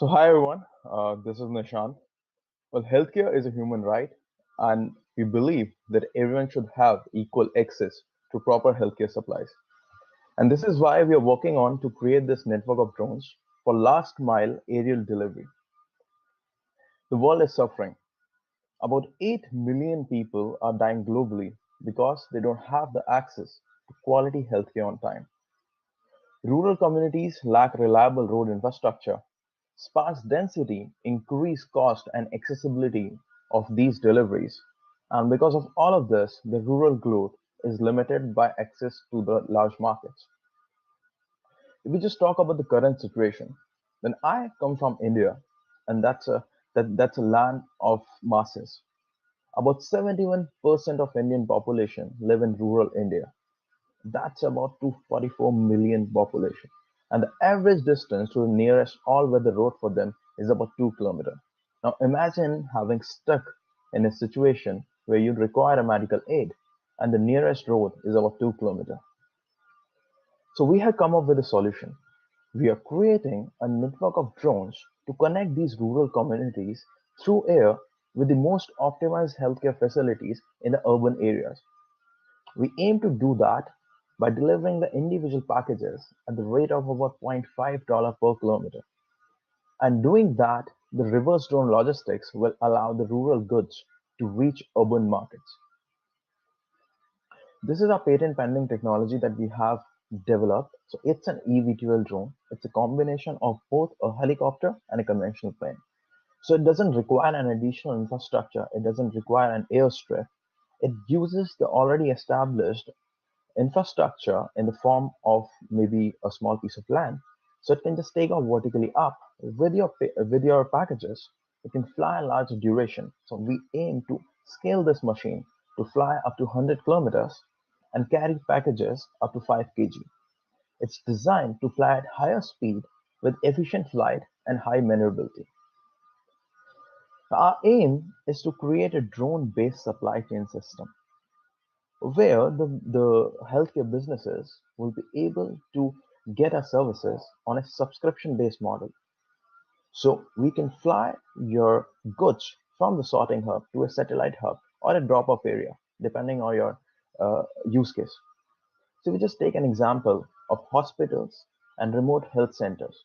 So, hi everyone, this is Nishant. Well, healthcare is a human right, and we believe that everyone should have equal access to proper healthcare supplies. And this is why we are working on to create this network of drones for last mile aerial delivery. The world is suffering. About 8 million people are dying globally because they don't have the access to quality healthcare on time. Rural communities lack reliable road infrastructure. Sparse density increase cost and accessibility of these deliveries. And because of all of this, the rural growth is limited by access to the large markets. If we just talk about the current situation, then I come from India, and that's a land of masses. About 71% of Indian population live in rural India. That's about 244 million population. And the average distance to the nearest all-weather road for them is about 2 kilometers. Now imagine having stuck in a situation where you require a medical aid and the nearest road is about 2 kilometers. So we have come up with a solution. We are creating a network of drones to connect these rural communities through air with the most optimized healthcare facilities in the urban areas. We aim to do that by delivering the individual packages at the rate of about $0.5 per kilometer. And doing that, the reverse drone logistics will allow the rural goods to reach urban markets. This is a patent pending technology that we have developed. So it's an eVTOL drone. It's a combination of both a helicopter and a conventional plane. So it doesn't require an additional infrastructure. It doesn't require an airstrip. It uses the already established infrastructure in the form of maybe a small piece of land. So it can just take off vertically up with your packages. It can fly a large duration. So we aim to scale this machine to fly up to 100 kilometers and carry packages up to 5 kg. It's designed to fly at higher speed with efficient flight and high maneuverability. Our aim is to create a drone-based supply chain system where the healthcare businesses will be able to get our services on a subscription based model. So we can fly your goods from the sorting hub to a satellite hub or a drop off area, depending on your use case. So we just take an example of hospitals and remote health centers.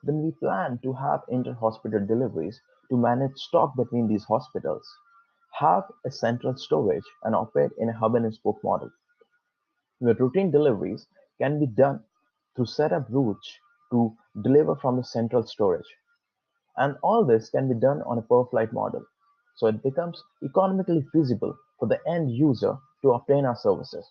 Then we plan to have inter-hospital deliveries to manage stock between these hospitals, have a central storage, and operate in a hub and spoke model, where routine deliveries can be done through setup routes to deliver from the central storage. And all this can be done on a per flight model. So it becomes economically feasible for the end user to obtain our services.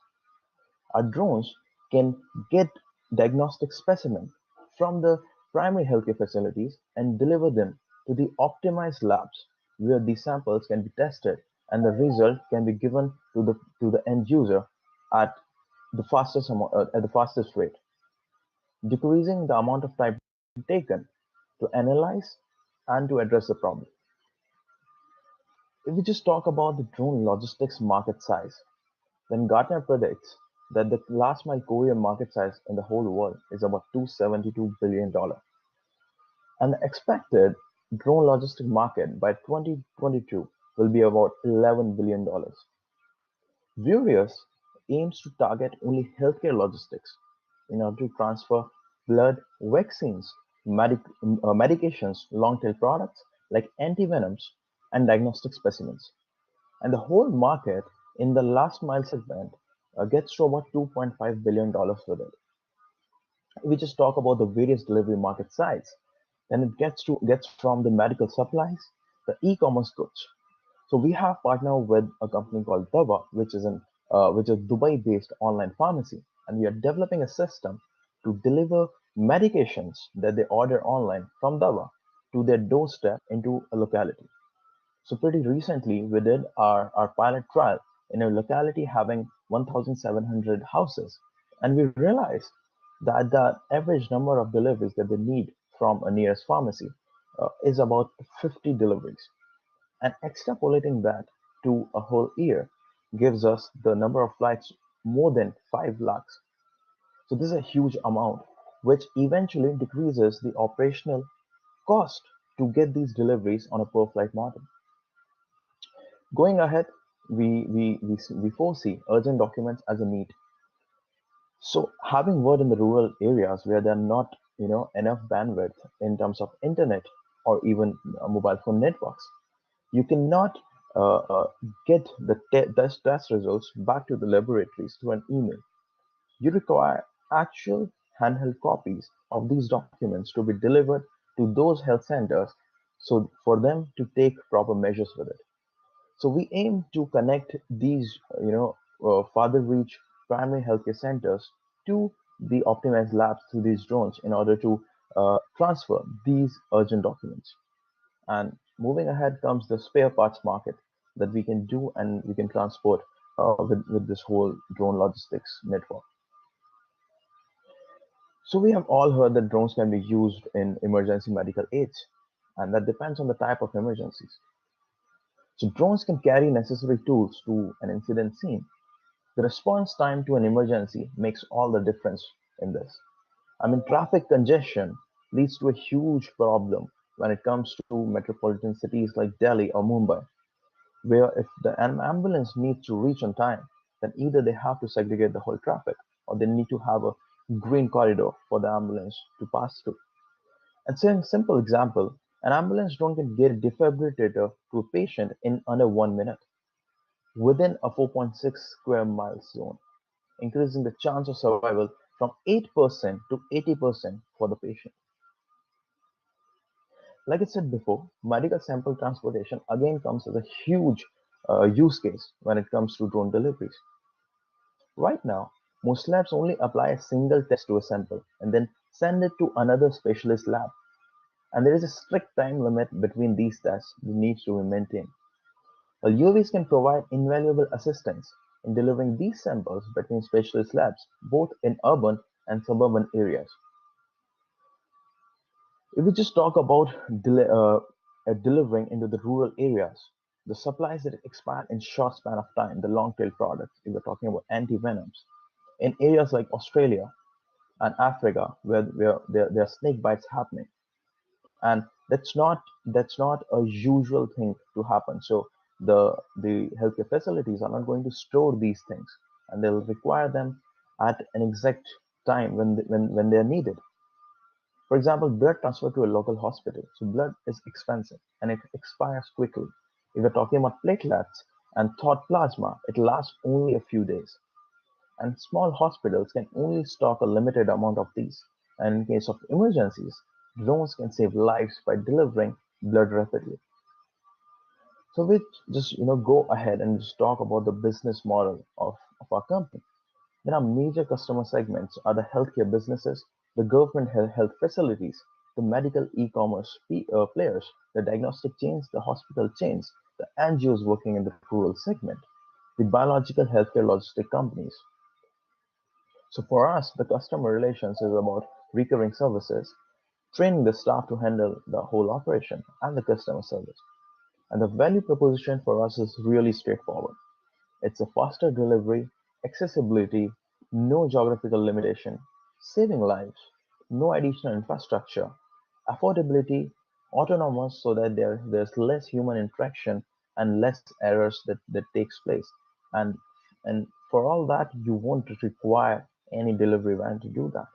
Our drones can get diagnostic specimens from the primary healthcare facilities and deliver them to the optimized labs where these samples can be tested and the result can be given to the end user at at the fastest rate, decreasing the amount of time taken to analyze and to address the problem. If we just talk about the drone logistics market size, then Gartner predicts that the last mile courier market size in the whole world is about $272 billion, and the expected drone logistic market by 2022 will be about $11 billion. Vurious aims to target only healthcare logistics in order to transfer blood, vaccines, medications, long-tail products like antivenoms, and diagnostic specimens. And the whole market in the last mile segment gets to about $2.5 billion with it. We just talk about the various delivery market size, then it gets from the medical supplies, the e-commerce goods. So we have partnered with a company called Dava, which is Dubai-based online pharmacy, and we are developing a system to deliver medications that they order online from Dava to their doorstep into a locality. So pretty recently, we did our pilot trial in a locality having 1,700 houses, and we realized that the average number of deliveries that they need from a nearest pharmacy is about 50 deliveries. And extrapolating that to a whole year gives us the number of flights more than 5 lakhs. So this is a huge amount, which eventually decreases the operational cost to get these deliveries on a per flight model. Going ahead, we foresee urgent documents as a need. So having word in the rural areas where there are not enough bandwidth in terms of internet or even mobile phone networks, you cannot get the test results back to the laboratories through an email. You require actual handheld copies of these documents to be delivered to those health centers so for them to take proper measures with it. So we aim to connect these, farther reach primary healthcare centers to the optimized labs through these drones in order to transfer these urgent documents. And moving ahead comes the spare parts market that we can do and we can transport with this whole drone logistics network. So we have all heard that drones can be used in emergency medical aids, and that depends on the type of emergencies. So drones can carry necessary tools to an incident scene. The response time to an emergency makes all the difference in this. I mean, traffic congestion leads to a huge problem when it comes to metropolitan cities like Delhi or Mumbai, where if an ambulance needs to reach on time, then either they have to segregate the whole traffic or they need to have a green corridor for the ambulance to pass through. And saying simple example, an ambulance drone can get a defibrillator to a patient in under 1 minute within a 4.6 square miles zone, increasing the chance of survival from 8% to 80% for the patient. Like I said before, medical sample transportation again comes as a huge use case when it comes to drone deliveries. Right now, most labs only apply a single test to a sample and then send it to another specialist lab. And there is a strict time limit between these tests that needs to be maintained. While UAVs can provide invaluable assistance in delivering these samples between specialist labs, both in urban and suburban areas. If we just talk about delivering into the rural areas, the supplies that expire in short span of time, the long tail products, if we're talking about anti-venoms, in areas like Australia and Africa where there are snake bites happening, and that's not a usual thing to happen. So the healthcare facilities are not going to store these things, and they'll require them at an exact time when they're needed. For example, blood transfer to a local hospital. So blood is expensive and it expires quickly. If we're talking about platelets and thawed plasma, it lasts only a few days. And small hospitals can only stock a limited amount of these. And in case of emergencies, drones can save lives by delivering blood rapidly. So we just go ahead and just talk about the business model of our company. There are major customer segments are the healthcare businesses, the government health facilities, the medical e-commerce players, the diagnostic chains, the hospital chains, the NGOs working in the rural segment, the biological healthcare logistic companies. So for us, the customer relations is about recurring services, training the staff to handle the whole operation and the customer service. And the value proposition for us is really straightforward. It's a faster delivery, accessibility, no geographical limitation, saving lives, no additional infrastructure, affordability, autonomous so that there's less human interaction and less errors that takes place. And and for all that you won't require any delivery van to do that.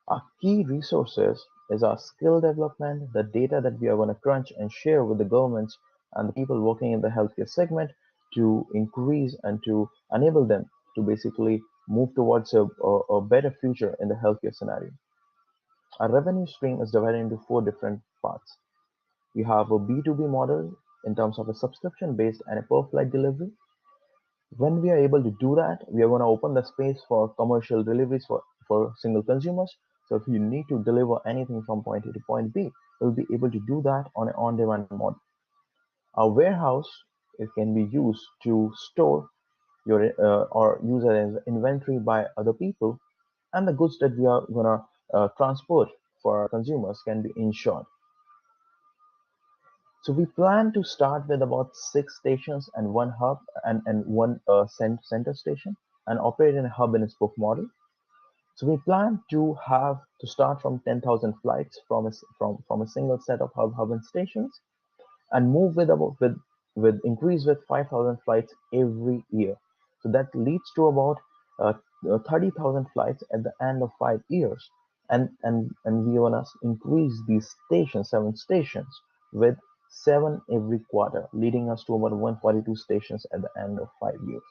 Our key resources is our skill development, the data that we are going to crunch and share with the governments and the people working in the healthcare segment to increase and to enable them to basically move towards a better future in the healthcare scenario. Our revenue stream is divided into four different parts. We have a B2B model in terms of a subscription based and a per flight delivery. When we are able to do that, we are going to open the space for commercial deliveries for single consumers. So if you need to deliver anything from point A to point B, we'll be able to do that on an on-demand model. Our warehouse, it can be used to store your or use it as inventory by other people, and the goods that we are going to transport for our consumers can be insured. So we plan to start with about 6 stations and one hub and one center station and operate in a hub and spoke model. So we plan to have to start from 10,000 flights from a single set of hub stations and move with increase with 5,000 flights every year. So that leads to about uh, 30,000 flights at the end of 5 years. And we want to increase these stations, 7 stations, with 7 every quarter, leading us to about 142 stations at the end of 5 years.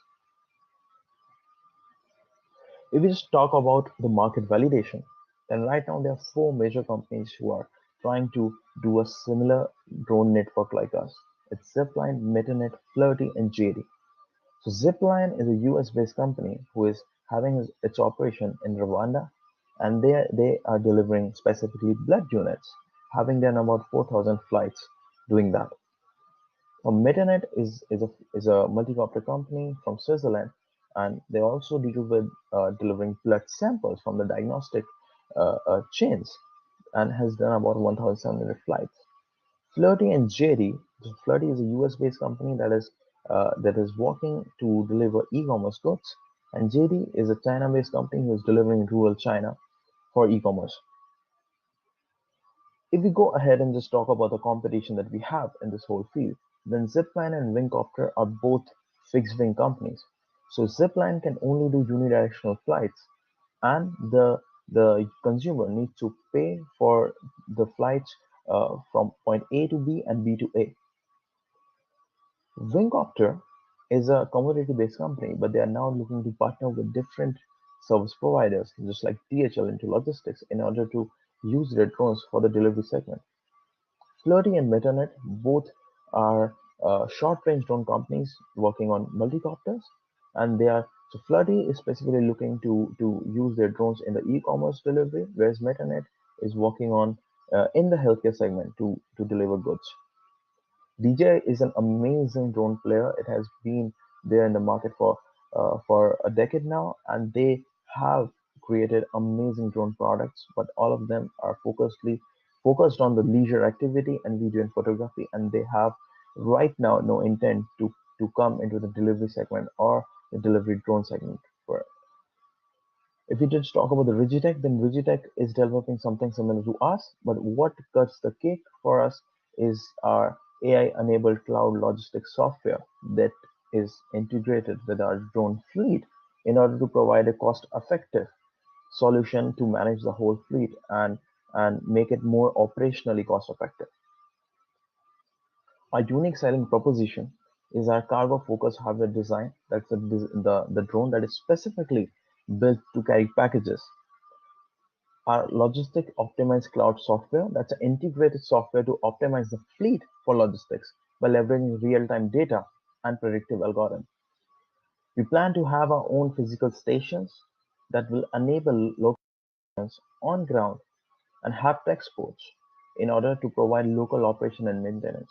If we just talk about the market validation, then right now there are four major companies who are trying to do a similar drone network like us. It's Zipline, Metanet, Flirty, and JD. So Zipline is a US-based company who is having its operation in Rwanda, and they are delivering specifically blood units, having done about 4,000 flights doing that. Metanet is a multi-copter company from Switzerland, and they also deal with delivering blood samples from the diagnostic chains, and has done about 1,700 flights. Flirty and JD. So Flirty is a US-based company that is working to deliver e-commerce goods, and JD is a China-based company who is delivering rural China for e-commerce. If we go ahead and just talk about the competition that we have in this whole field, then Zipline and Wingcopter are both fixed-wing companies. So Zipline can only do unidirectional flights, and the consumer needs to pay for the flights from point A to B and B to A. Wingcopter is a commodity-based company, but they are now looking to partner with different service providers, just like DHL into logistics, in order to use their drones for the delivery segment. Flirty and Metanet both are short-range drone companies working on multicopters, and they are so Flirty is specifically looking to use their drones in the e-commerce delivery, whereas Metanet is working on in the healthcare segment to deliver goods. DJI is an amazing drone player. It has been there in the market for a decade now, and they have created amazing drone products. But all of them are focused on the leisure activity and video and photography, and they have right now no intent to come into the delivery segment or the delivery drone segment. For if we just talk about the Rigitech, then Rigitech is developing something similar to us, but what cuts the cake for us is our AI-enabled cloud logistics software that is integrated with our drone fleet in order to provide a cost-effective solution to manage the whole fleet and make it more operationally cost-effective. Our unique selling proposition is our cargo-focused hardware design. That's the drone that is specifically built to carry packages. Our logistic optimized cloud software, that's an integrated software to optimize the fleet for logistics by leveraging real-time data and predictive algorithms. We plan to have our own physical stations that will enable locations on ground and haptic exports in order to provide local operation and maintenance.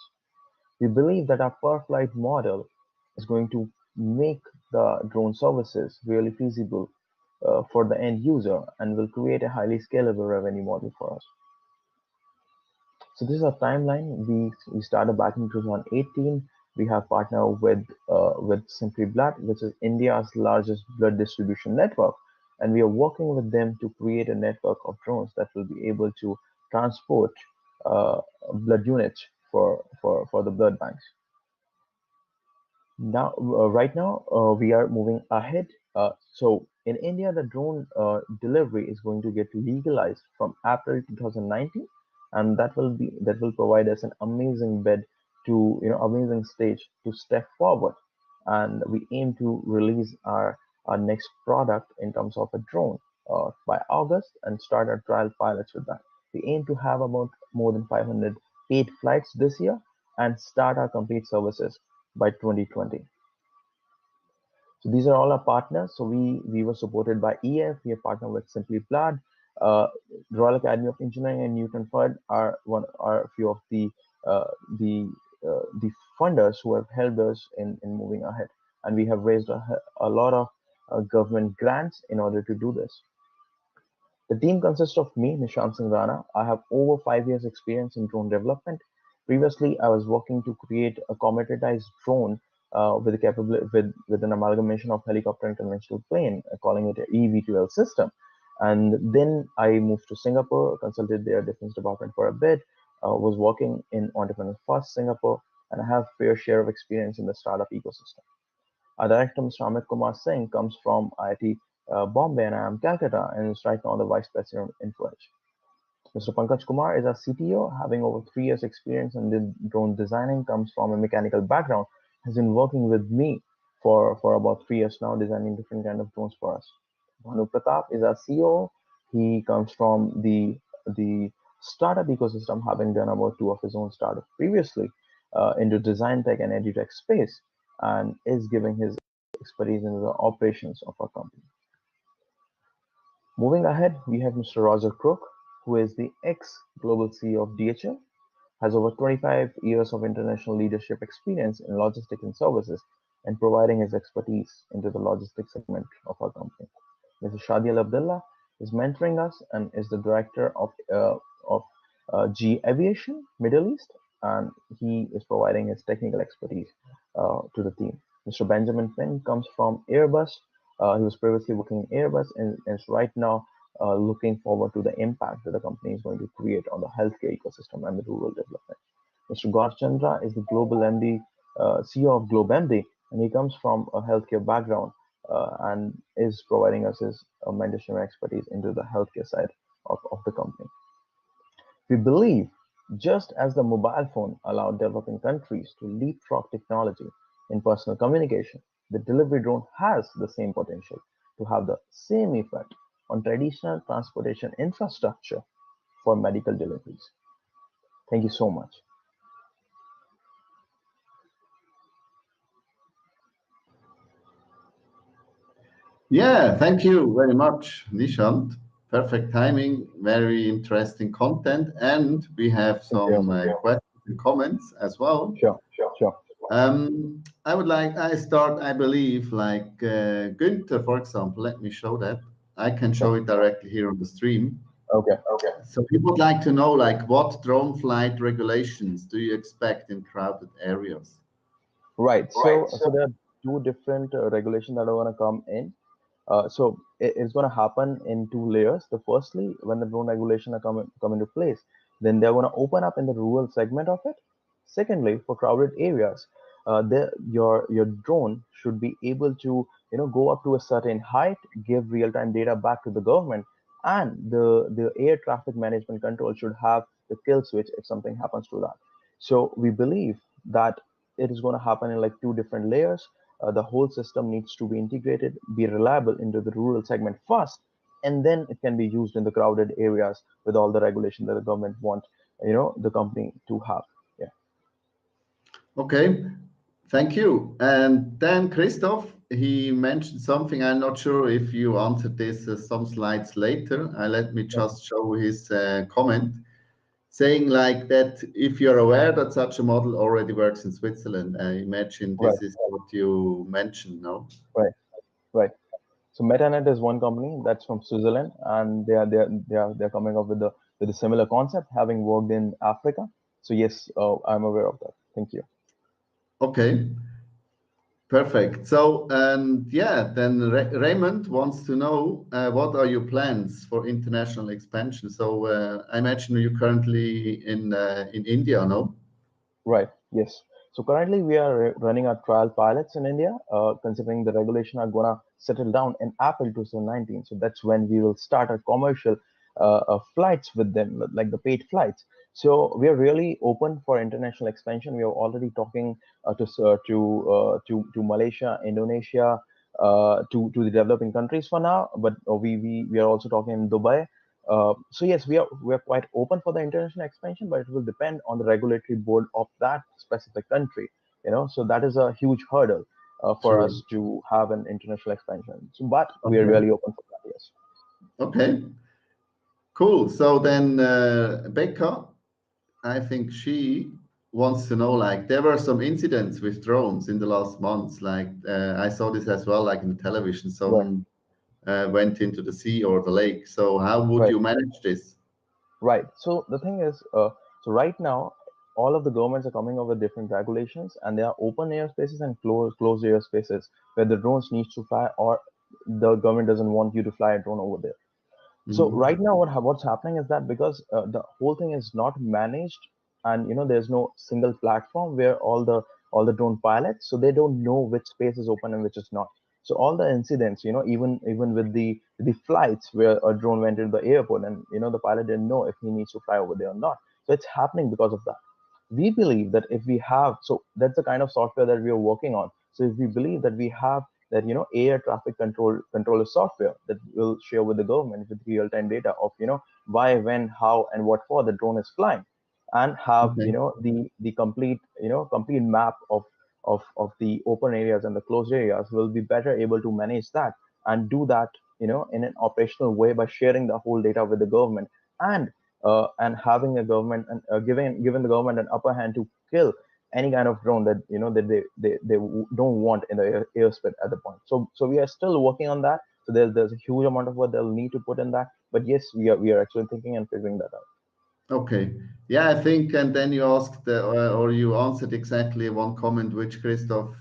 We believe that our per-flight model is going to make the drone services really feasible for the end user and will create a highly scalable revenue model for us. So this is our timeline. We started back in 2018. We have partnered with Simply Blood, which is India's largest blood distribution network, and we are working with them to create a network of drones that will be able to transport uh, blood units for the blood banks. Right now, we are moving ahead. So in India, the drone delivery is going to get legalized from April 2019, and that will provide us an amazing bed to amazing stage to step forward. And we aim to release our next product in terms of a drone by August and start our trial pilots with that. We aim to have about more than 500 paid flights this year and start our complete services by 2020. So these are all our partners. So we were supported by EF. We are partnered with Simply Blood, uh, Royal Academy of Engineering, and Newton Fund are a few of uh, the the funders who have helped us in moving ahead. And we have raised a lot of government grants in order to do this. The team consists of me, Nishant Singh Rana. I have over 5 years experience in drone development. Previously, I was working to create a commoditized drone with a with an amalgamation of helicopter and conventional plane, calling it an EV2L system. And then I moved to Singapore, consulted their defense department for a bit, was working in Entrepreneur First Singapore, and I have fair share of experience in the startup ecosystem. Our director, Mr. Amit Kumar Singh, comes from IIT Bombay and I am Calcutta, and is right now the vice president of Influence. Mr. Pankaj Kumar is our CTO, having over 3 years experience in drone designing, comes from a mechanical background, has been working with me for about 3 years now, designing different kind of drones for us. Bhanu Pratap is our CEO. He comes from the startup ecosystem, having done about two of his own startups previously into design tech and edutech space, and is giving his expertise into the operations of our company. Moving ahead, we have Mr. Roger Crook, who is the ex-global CEO of DHL, has over 25 years of international leadership experience in logistics and services, and providing his expertise into the logistics segment of our company. Mr. Shadi Abdullah is mentoring us and is the director of G Aviation Middle East, and he is providing his technical expertise to the team. Mr. Benjamin Finn comes from Airbus. He was previously working in Airbus and is right now looking forward to the impact that the company is going to create on the healthcare ecosystem and the rural development. Mr. Gaurav Chandra is the global MD, CEO of Globe MD, and he comes from a healthcare background and is providing us his mentorship and expertise into the healthcare side of the company. We believe, just as the mobile phone allowed developing countries to leapfrog technology in personal communication, the delivery drone has the same potential to have the same effect on traditional transportation infrastructure for medical deliveries. Thank you so much. Yeah, thank you very much, Nishant. Perfect timing, very interesting content, and we have Thank you. some questions and comments as well. Sure, sure. I start, I believe, like Günther, for example. Let me show that. I can Sure. show it directly here on the stream. Okay. So we would like to know, like, what drone flight regulations do you expect in crowded areas? Right. So there are two different regulations that are going to come in. So it's going to happen in two layers. The firstly, when the drone regulation are come into place, then they're going to open up in the rural segment of it. Secondly, for crowded areas, your drone should be able to go up to a certain height, give real-time data back to the government, and the air traffic management control should have the kill switch if something happens to that. So we believe that it is going to happen in like two different layers. The whole system needs to be integrated, be reliable into the rural segment first, and then it can be used in the crowded areas with all the regulation that the government want, the company to have. Yeah. Okay, thank you. And then Christoph, he mentioned something. I'm not sure if you answered this some slides later. Let me just show his comment, saying like that if you're aware that such a model already works in Switzerland. I imagine Right, this is what you mentioned, no? right, right. So MetaNet is one company that's from Switzerland, and they're coming up with a similar concept, having worked in Africa. So yes, I'm aware of that. Thank you. Okay, perfect. So, and yeah, then Raymond wants to know what are your plans for international expansion? So I imagine you're currently in India, no? Right. Yes. So currently we are running our trial pilots in India, considering the regulation are gonna settle down in April 2019. So that's when we will start our commercial flights with them, like the paid flights. So we are really open for international expansion. We are already talking to Malaysia, Indonesia, to the developing countries for now. But we are also talking in Dubai. So yes, we are quite open for the international expansion, but it will depend on the regulatory board of that specific country. So that is a huge hurdle for True. us to have an international expansion. So, but we are Okay. really open for that. Yes. Okay. Cool. So then Becca, I think she wants to know, like, there were some incidents with drones in the last months. Like, I saw this as well, like in the television, Right. some went into the sea or the lake. So how would Right. you manage this? Right. So the thing is, so right now, all of the governments are coming up with different regulations, and there are open airspaces and closed airspaces where the drones needs to fly, or the government doesn't want you to fly a drone over there. So Mhm. right now, what's happening is that because the whole thing is not managed, and there's no single platform where all the drone pilots, so they don't know which space is open and which is not. So all the incidents, even with the flights where a drone went into the airport, and the pilot didn't know if he needs to fly over there or not. So it's happening because of that. We believe that if we have, so that's the kind of software that we are working on. So if we believe that we have that air traffic controller software that will share with the government with real-time data of why, when, how, and what for the drone is flying, and have Okay. the complete map of the open areas and the closed areas, will be better able to manage that and do that in an operational way by sharing the whole data with the government, and having a government, and giving the government an upper hand to kill any kind of drone that that they don't want in the airspace at the point. So we are still working on that. So there's a huge amount of work they'll need to put in that. But yes, we are actually thinking and figuring that out. Okay. Yeah, I think, and then you asked or you answered exactly one comment which Christoph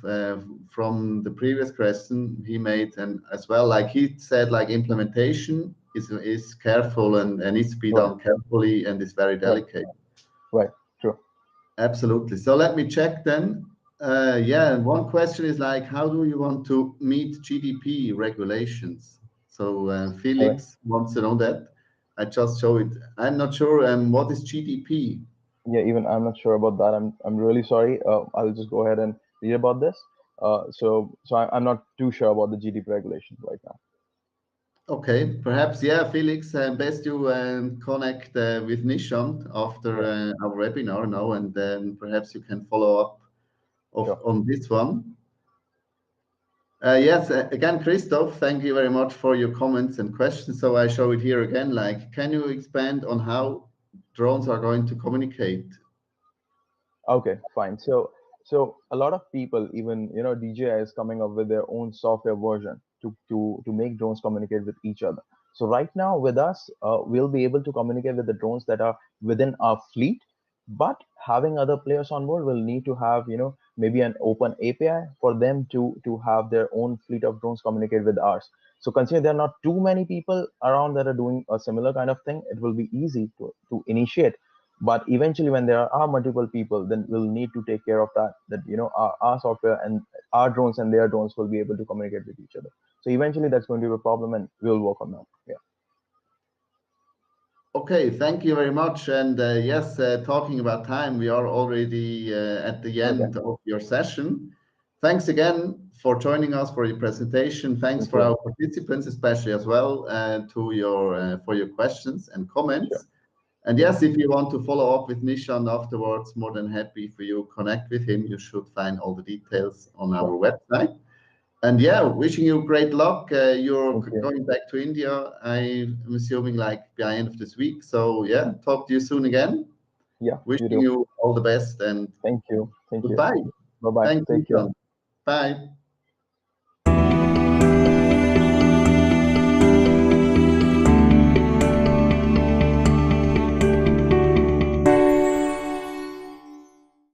from the previous question he made, and as well, like he said, like implementation is careful and needs to be Right, done carefully and is very right, delicate. right. True. Absolutely. So let me check then. Yeah, and one question is like, how do you want to meet GDP regulations? So All right. Felix wants to know that. I just show it. I'm not sure. What is GDP? Yeah, even I'm not sure about that. I'm really sorry. I'll just go ahead and read about this. I'm not too sure about the GDP regulations right now. Okay, perhaps, yeah, Felix, best you connect with Nishant after Yeah, our webinar now, and then perhaps you can follow up sure. on this one. Yes, again, Christoph, thank you very much for your comments and questions. So I show it here again. Like, can you expand on how drones are going to communicate? Okay, fine. So a lot of people, even DJI is coming up with their own software version to make drones communicate with each other. So right now with us, we'll be able to communicate with the drones that are within our fleet, but having other players on board will need to have maybe an open API for them to have their own fleet of drones communicate with ours. So consider there are not too many people around that are doing a similar kind of thing. It will be easy to initiate, but eventually when there are multiple people, then we'll need to take care of that our software and our drones and their drones will be able to communicate with each other. So eventually that's going to be a problem, and we'll work on that. Yeah. Okay, thank you very much. And yes, talking about time, we are already at the Okay. end of your session. Thanks again for joining us for your presentation. Thanks Thank for you. our participants, especially as well, to your for your questions and Sure. comments. And Yeah. yes, if you want to follow up with Nishan afterwards, more than happy for you connect with him. You should find all the details on our Sure. website. And yeah, wishing you great luck. You're Thank you. going back to India, I'm assuming, like by end of this week. So yeah, talk to you soon again. Yeah, you Wishing do. you all the best and Thank you. Thank you. goodbye. Bye bye. Thank you, Take care. John. Bye.